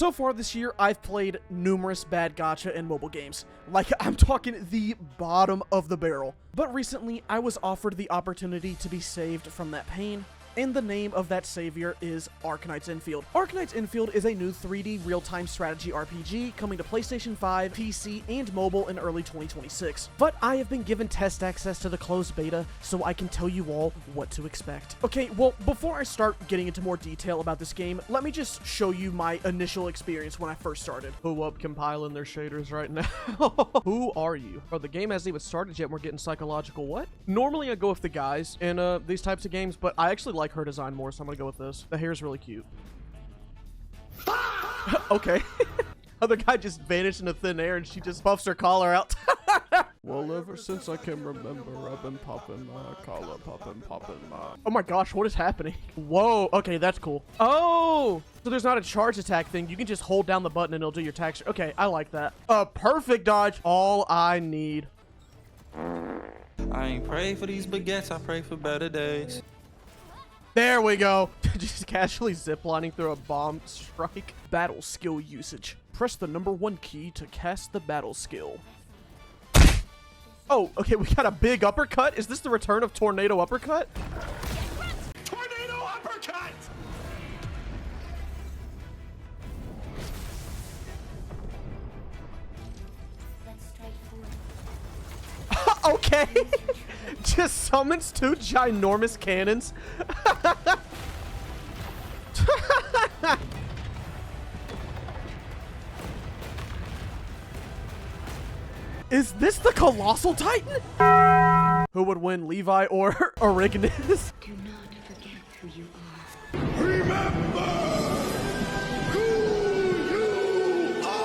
So far this year, I've played numerous bad gacha and mobile games. Like, I'm talking the bottom of the barrel. But recently, I was offered the opportunity to be saved from that pain, and the name of that savior is Arknights Endfield. Arknights Endfield is a new 3D real-time strategy RPG coming to PlayStation 5, PC, and mobile in early 2026. But I have been given test access to the closed beta, so I can tell you all what to expect. Okay, well, before I start getting into more detail about this game, let me just show you my initial experience when I first started. Who up compiling their shaders right now? Who are you? Oh, the game hasn't even started yet, and we're getting psychological what? Normally I go with the guys in these types of games, but I actually like her design more, so I'm gonna go with this. The hair's really cute. Okay. Other guy just vanished into thin air and she just puffs her collar out. Well, ever since I can remember, I've been popping my collar, popping my... Oh my gosh, what is happening? Whoa, okay, that's cool. Oh, so there's not a charge attack thing. You can just hold down the button and it'll do your attack. Okay, I like that. Perfect dodge. All I need. I ain't pray for these baguettes, I pray for better days. There we go. Just casually ziplining through a bomb strike. Battle skill usage. Press the #1 key to cast the battle skill. Oh, okay, we got a big uppercut. Is this the return of Tornado Uppercut? Tornado uppercut! Okay. Just summons 2 ginormous cannons. Is this the Colossal Titan? Who would win, Levi or Arignis? Do not forget who you are. Remember who you are!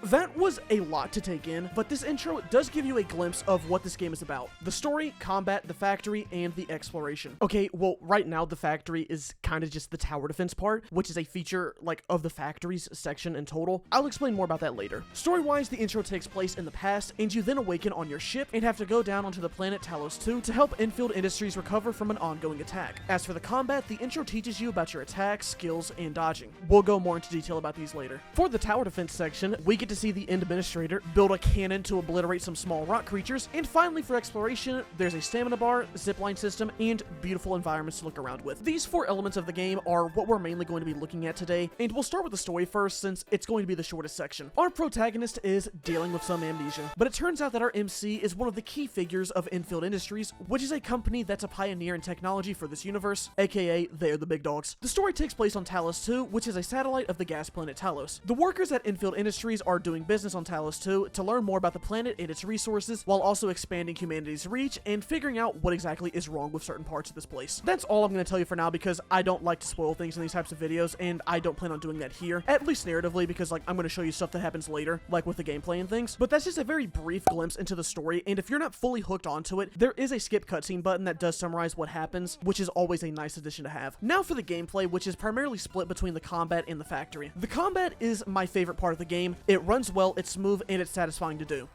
That was a lot to take in, but this intro does give you a glimpse of what this game is about. The story, combat, the factory, and the exploration. Okay, well, right now the factory is kind of just the tower defense part, which is a feature, like, of the factories section in total. I'll explain more about that later. Story-wise, the intro takes place in the past, and you then awaken on your ship and have to go down onto the planet Talos II to help Enfield Industries recover from an ongoing attack. As for the combat, the intro teaches you about your attacks, skills, and dodging. We'll go more into detail about these later. For the tower defense section, we get to see the endministrator build a cannon to obliterate some small rock creatures, and finally for exploration, there's a stamina bar, zipline system, and beautiful environments to look around with. These 4 elements of the game are what we're mainly going to be looking at today, and we'll start with the story first since it's going to be the shortest section. Our protagonist is dealing with some amnesia, but it turns out that our MC is one of the key figures of Enfield Industries, which is a company that's a pioneer in technology for this universe, aka they're the big dogs. The story takes place on Talos II, which is a satellite of the gas planet Talos. The workers at Enfield Industries are doing business on Talos II to learn more about the planet and its resources, while also expanding humanity's reach and figuring out what exactly is wrong with certain parts of this place. That's all I'm going to tell you for now because I don't like to spoil things in these types of videos, and I don't plan on doing that here, at least narratively, because like I'm going to show you stuff that happens later, like with the gameplay and things. But that's just a very brief glimpse into the story, and if you're not fully hooked onto it, there is a skip cutscene button that does summarize what happens, which is always a nice addition to have. Now for the gameplay, which is primarily split between the combat and the factory. The combat is my favorite part of the game. It runs well, it's smooth, and it's satisfying to do.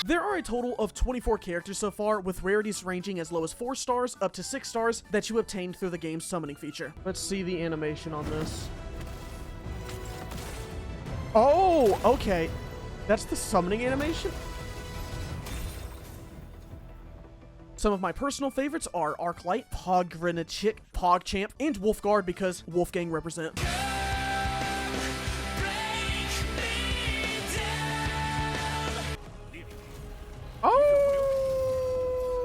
There are a total of 24 characters so far, with rarities ranging as low as 4 stars up to 6 stars that you obtained through the game's summoning feature. Let's see the animation on this. Oh, okay. That's the summoning animation? Some of my personal favorites are Arklight, Pogrenachik, PogChamp, and Wolfguard because Wolfgang represent.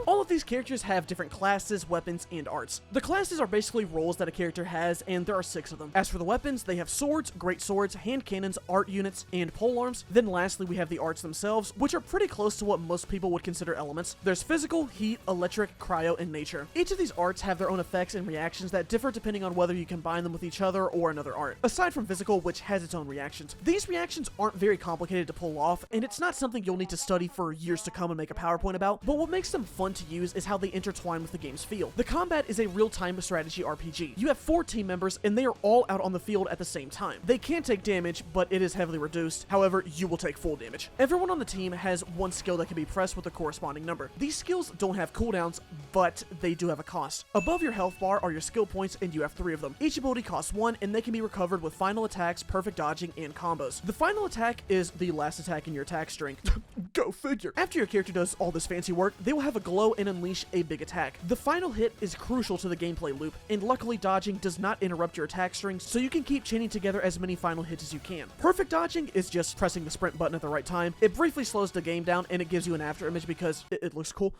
All of these characters have different classes, weapons, and arts. The classes are basically roles that a character has, and there are 6 of them. As for the weapons, they have swords, great swords, hand cannons, art units, and polearms. Then lastly, we have the arts themselves, which are pretty close to what most people would consider elements. There's physical, heat, electric, cryo, and nature. Each of these arts have their own effects and reactions that differ depending on whether you combine them with each other or another art. Aside from physical, which has its own reactions. These reactions aren't very complicated to pull off, and it's not something you'll need to study for years to come and make a PowerPoint about, but what makes them fun to use use is how they intertwine with the game's feel. The combat is a real-time strategy RPG. You have 4 team members, and they are all out on the field at the same time. They can take damage, but it is heavily reduced. However, you will take full damage. Everyone on the team has one skill that can be pressed with a corresponding number. These skills don't have cooldowns, but they do have a cost. Above your health bar are your skill points, and you have 3 of them. Each ability costs 1, and they can be recovered with final attacks, perfect dodging, and combos. The final attack is the last attack in your attack string. Go figure. After your character does all this fancy work, they will have a glow and unleash a big attack. The final hit is crucial to the gameplay loop, and luckily dodging does not interrupt your attack strings, so you can keep chaining together as many final hits as you can. Perfect dodging is just pressing the sprint button at the right time. It briefly slows the game down, and it gives you an after image because it looks cool.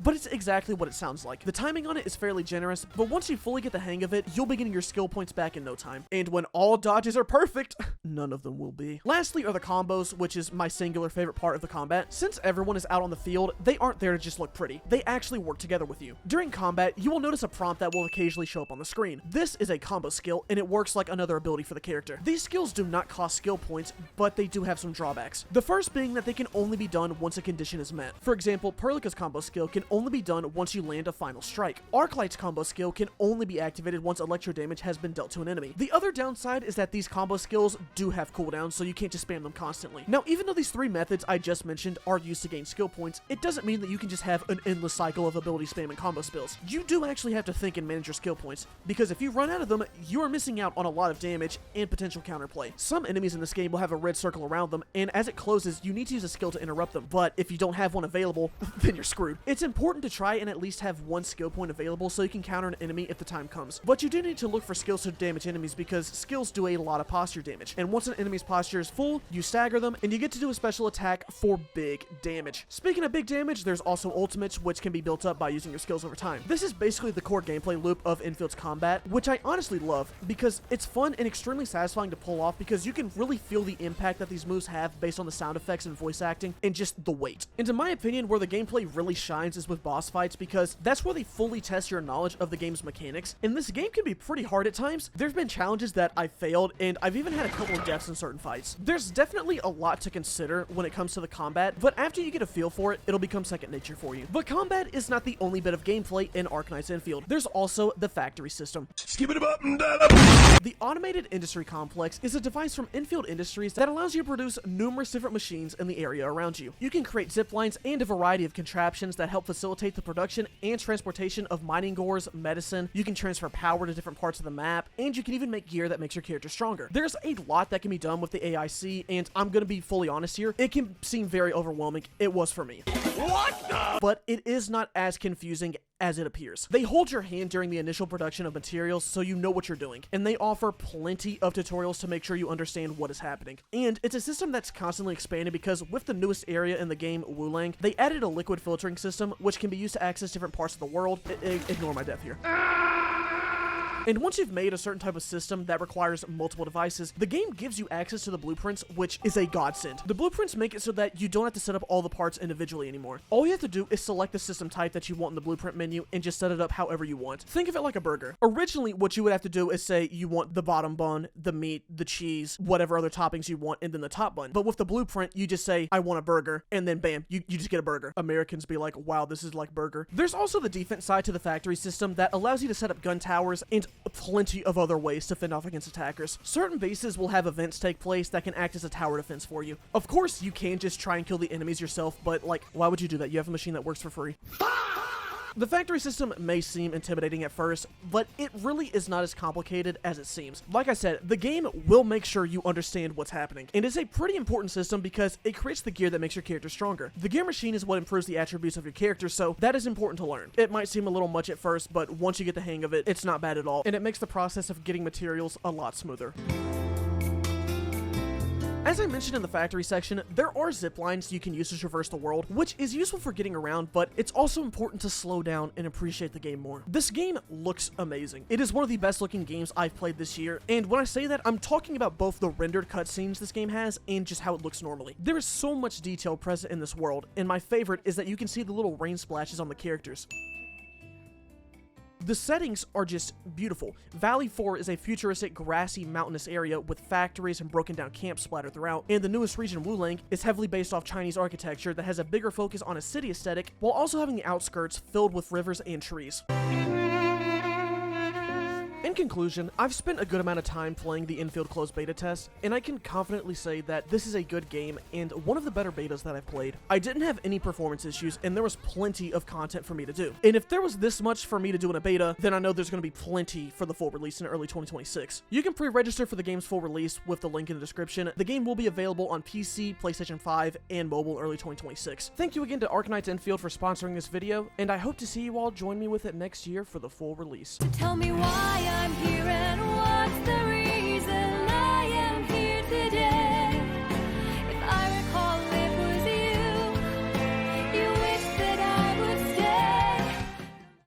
But it's exactly what it sounds like. The timing on it is fairly generous, but once you fully get the hang of it, you'll be getting your skill points back in no time. And when all dodges are perfect, none of them will be. Lastly are the combos, which is my singular favorite part of the combat. Since everyone is out on the field, they aren't there to just look pretty. They actually work together with you. During combat, you will notice a prompt that will occasionally show up on the screen. This is a combo skill, and it works like another ability for the character. These skills do not cost skill points, but they do have some drawbacks. The first being that they can only be done once a condition is met. For example, Perlica's combo skill can only be done once you land a final strike. Arknights combo skill can only be activated once electro damage has been dealt to an enemy. The other downside is that these combo skills do have cooldowns, so you can't just spam them constantly. Now, even though these 3 methods I just mentioned are used to gain skill points, it doesn't mean that you can just have an endless cycle of ability spam and combo spills. You do actually have to think and manage your skill points, because if you run out of them, you are missing out on a lot of damage and potential counterplay. Some enemies in this game will have a red circle around them, and as it closes, you need to use a skill to interrupt them, but if you don't have one available, then you're screwed. It's important to try and at least have one skill point available so you can counter an enemy if the time comes. But you do need to look for skills to damage enemies because skills do a lot of posture damage. And once an enemy's posture is full, you stagger them and you get to do a special attack for big damage. Speaking of big damage, there's also ultimates which can be built up by using your skills over time. This is basically the core gameplay loop of Enfield's combat, which I honestly love because it's fun and extremely satisfying to pull off because you can really feel the impact that these moves have based on the sound effects and voice acting and just the weight. And in my opinion, where the gameplay really shines is with boss fights because that's where they fully test your knowledge of the game's mechanics, and this game can be pretty hard at times. There's been challenges that I failed, and I've even had a couple of deaths in certain fights. There's definitely a lot to consider when it comes to the combat, but after you get a feel for it, it'll become second nature for you. But combat is not the only bit of gameplay in Arknights Endfield. There's also the factory system. The automated industry complex is a device from Enfield Industries that allows you to produce numerous different machines in the area around you. You can create zip lines and a variety of contraptions that help facilitate the production and transportation of mining ores, medicine. You can transfer power to different parts of the map, and you can even make gear that makes your character stronger. There's a lot that can be done with the AIC, and I'm gonna be fully honest here, it can seem very overwhelming. It was for me. What the? But it is not as confusing as it appears. They hold your hand during the initial production of materials so you know what you're doing, and they offer plenty of tutorials to make sure you understand what is happening. And it's a system that's constantly expanded because with the newest area in the game, Wulang, they added a liquid filtering system which can be used to access different parts of the world. Ignore my death here. And once you've made a certain type of system that requires multiple devices, the game gives you access to the blueprints, which is a godsend. The blueprints make it so that you don't have to set up all the parts individually anymore. All you have to do is select the system type that you want in the blueprint menu and just set it up however you want. Think of it like a burger. Originally, what you would have to do is say you want the bottom bun, the meat, the cheese, whatever other toppings you want, and then the top bun. But with the blueprint, you just say, I want a burger, and then bam, you just get a burger. Americans be like, wow, this is like burger. There's also the defense side to the factory system that allows you to set up gun towers and plenty of other ways to fend off against attackers. Certain bases will have events take place that can act as a tower defense for you. Of course, you can just try and kill the enemies yourself, but like, why would you do that? You have a machine that works for free. The factory system may seem intimidating at first, but it really is not as complicated as it seems. Like I said, the game will make sure you understand what's happening, and it's a pretty important system because it creates the gear that makes your character stronger. The gear machine is what improves the attributes of your character, so that is important to learn. It might seem a little much at first, but once you get the hang of it, it's not bad at all, and it makes the process of getting materials a lot smoother. As I mentioned in the factory section, there are zip lines you can use to traverse the world, which is useful for getting around, but it's also important to slow down and appreciate the game more. This game looks amazing. It is one of the best looking games I've played this year, and when I say that, I'm talking about both the rendered cutscenes this game has and just how it looks normally. There is so much detail present in this world, and my favorite is that you can see the little rain splashes on the characters. The settings are just beautiful. Valley 4 is a futuristic, grassy, mountainous area with factories and broken down camps splattered throughout, and the newest region, Wulang, is heavily based off Chinese architecture that has a bigger focus on a city aesthetic, while also having the outskirts filled with rivers and trees. In conclusion, I've spent a good amount of time playing the Enfield closed beta test, and I can confidently say that this is a good game and one of the better betas that I've played. I didn't have any performance issues, and there was plenty of content for me to do. And if there was this much for me to do in a beta, then I know there's going to be plenty for the full release in early 2026. You can pre-register for the game's full release with the link in the description. The game will be available on PC, PlayStation 5, and mobile early 2026. Thank you again to Arknights Endfield for sponsoring this video, and I hope to see you all join me with it next year for the full release. Tell me why I'm here and